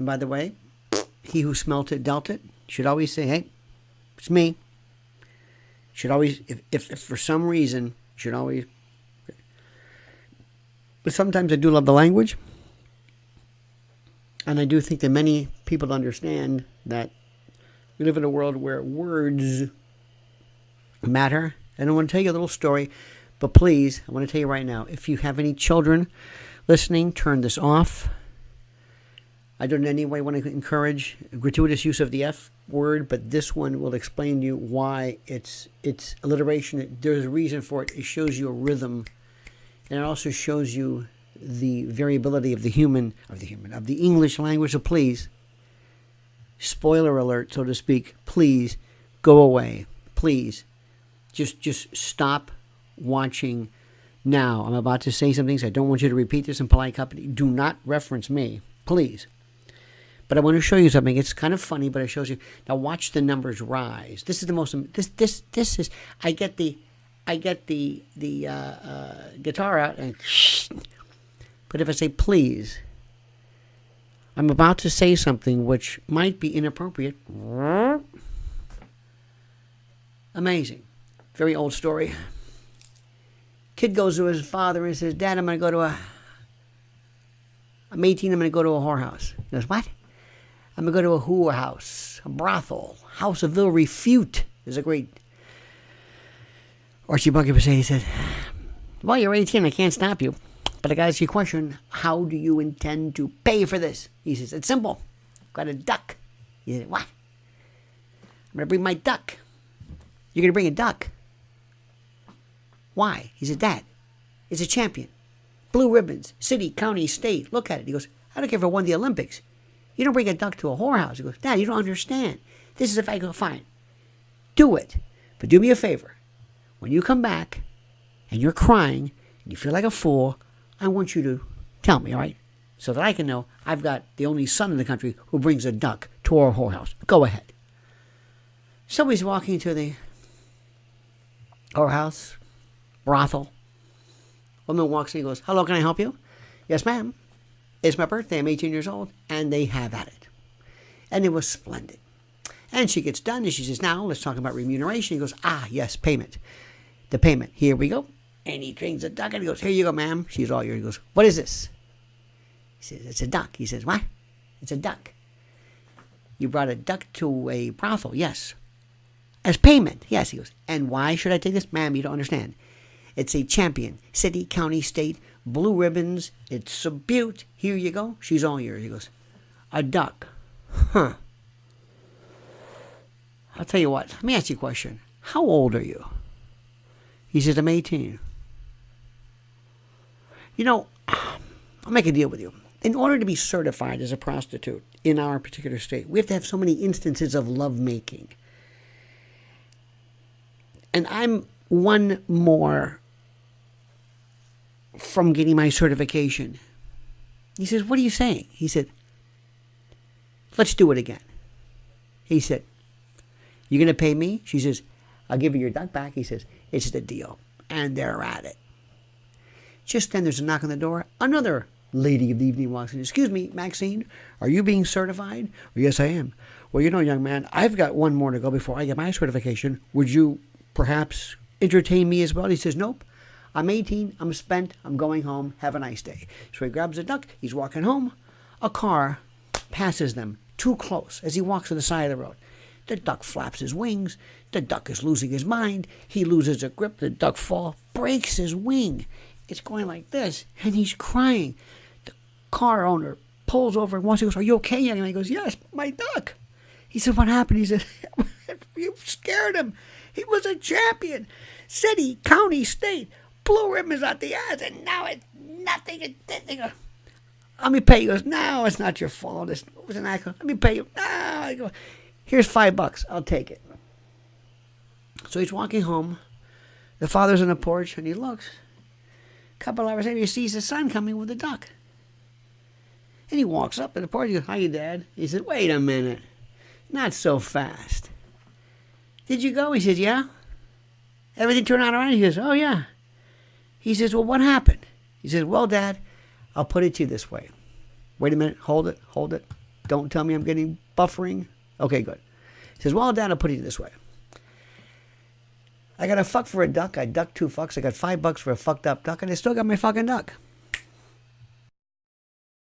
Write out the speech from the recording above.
And by the way, he who smelt it dealt it. Should always say, hey, it's me. Should always, if for some reason, should always. But sometimes I do love the language. And I do think that many people understand that we live in a world where words matter. And I want to tell you a little story. But please, I want to tell you right now, if you have any children listening, turn this off. I don't in any way want to encourage gratuitous use of the F word, but this one will explain to you why it's alliteration. There's a reason for it. It shows you a rhythm, and it also shows you the variability of the English language. So please, spoiler alert, so to speak, please go away. Please, just stop watching now. I'm about to say some things. I don't want you to repeat this in polite company. Do not reference me, please. But I want to show you something. It's kind of funny, but it shows you. Now watch the numbers rise. This is the most. This is. I get the guitar out and. But if I say please, I'm about to say something which might be inappropriate. Amazing, very old story. Kid goes to his father and says, "Dad, I'm 18. I'm going to go to a whorehouse." He goes, "What?" "I'm going to go to a whorehouse, a brothel, house of ill refute." There's a great Archie Bunker would say, he said, "Well, you're 18, I can't stop you. But I got to ask you a question. How do you intend to pay for this?" He says, "It's simple. Got a duck." He said, "What?" "I'm going to bring my duck." "You're going to bring a duck? Why?" He said, "Dad, it's a champion. Blue ribbons, city, county, state. Look at it." He goes, "I don't care if it won the Olympics. You don't bring a duck to a whorehouse." He goes, "Dad, you don't understand. This is if I go, fine. Do it. But do me a favor. When you come back and you're crying and you feel like a fool, I want you to tell me, all right? So that I can know I've got the only son in the country who brings a duck to our whorehouse. Go ahead." So he's walking to the whorehouse, brothel. Woman walks in and goes, "Hello, can I help you?" "Yes, ma'am. It's my birthday. I'm 18 years old." And they have at it. And it was splendid. And she gets done and she says, "Now let's talk about remuneration." He goes, "Ah, yes, payment. The payment. Here we go." And he brings a duck and he goes, "Here you go, ma'am." She's all yours. He goes, "What is this?" He says, "It's a duck." He says, "What?" "It's a duck." "You brought a duck to a brothel?" "Yes." "As payment?" "Yes." He goes, "And why should I take this?" "Ma'am, you don't understand. It's a champion. City, county, state, blue ribbons. It's a beaut. Here you go. She's all yours." He goes, "A duck. Huh. I'll tell you what. Let me ask you a question. How old are you?" He says, "I'm 18. You know, I'll make a deal with you. In order to be certified as a prostitute in our particular state, we have to have so many instances of lovemaking. And I'm one more from getting my certification." He says, "What are you saying?" He said, "Let's do it again." He said, "You're going to pay me?" She says, "I'll give you your duck back." He says, "It's the deal." And they're at it. Just then there's a knock on the door. Another lady of the evening walks in. "Excuse me, Maxine, are you being certified?" "Yes, I am." "Well, you know, young man, I've got one more to go before I get my certification. Would you perhaps entertain me as well?" He says, "Nope. I'm 18. I'm spent. I'm going home. Have a nice day." So he grabs a duck. He's walking home. A car passes them too close as he walks to the side of the road. The duck flaps his wings. The duck is losing his mind. He loses a grip. The duck falls, breaks his wing. It's going like this, and he's crying. The car owner pulls over and wants to go, "Are you okay, young man?" He goes, "Yes, my duck." He said, "What happened?" He said, "You scared him. He was a champion. City, county, state, blue ribbons at the ass, and now it's nothing." "Let me pay you." He goes, "No, it's not your fault. It was an accident. Let me pay you." "No." I go, "Here's $5. I'll take it." So he's walking home. The father's on the porch, and he looks. A couple hours later, he sees his son coming with a duck. And he walks up to the porch. He goes, "Hi, Dad." He said, "Wait a minute. Not so fast. Did you go?" He says, "Yeah." "Everything turned out all right?" He says, "Oh, yeah." He says, "Well, what happened?" He says, "Well, Dad, I'll put it to you this way." "Wait a minute. Hold it. Don't tell me I'm getting buffering. Okay, good. He says, well, Dad, I'll put it this way. I got a fuck for a duck. I ducked 2 fucks. I got $5 for a fucked up duck, and I still got my fucking duck.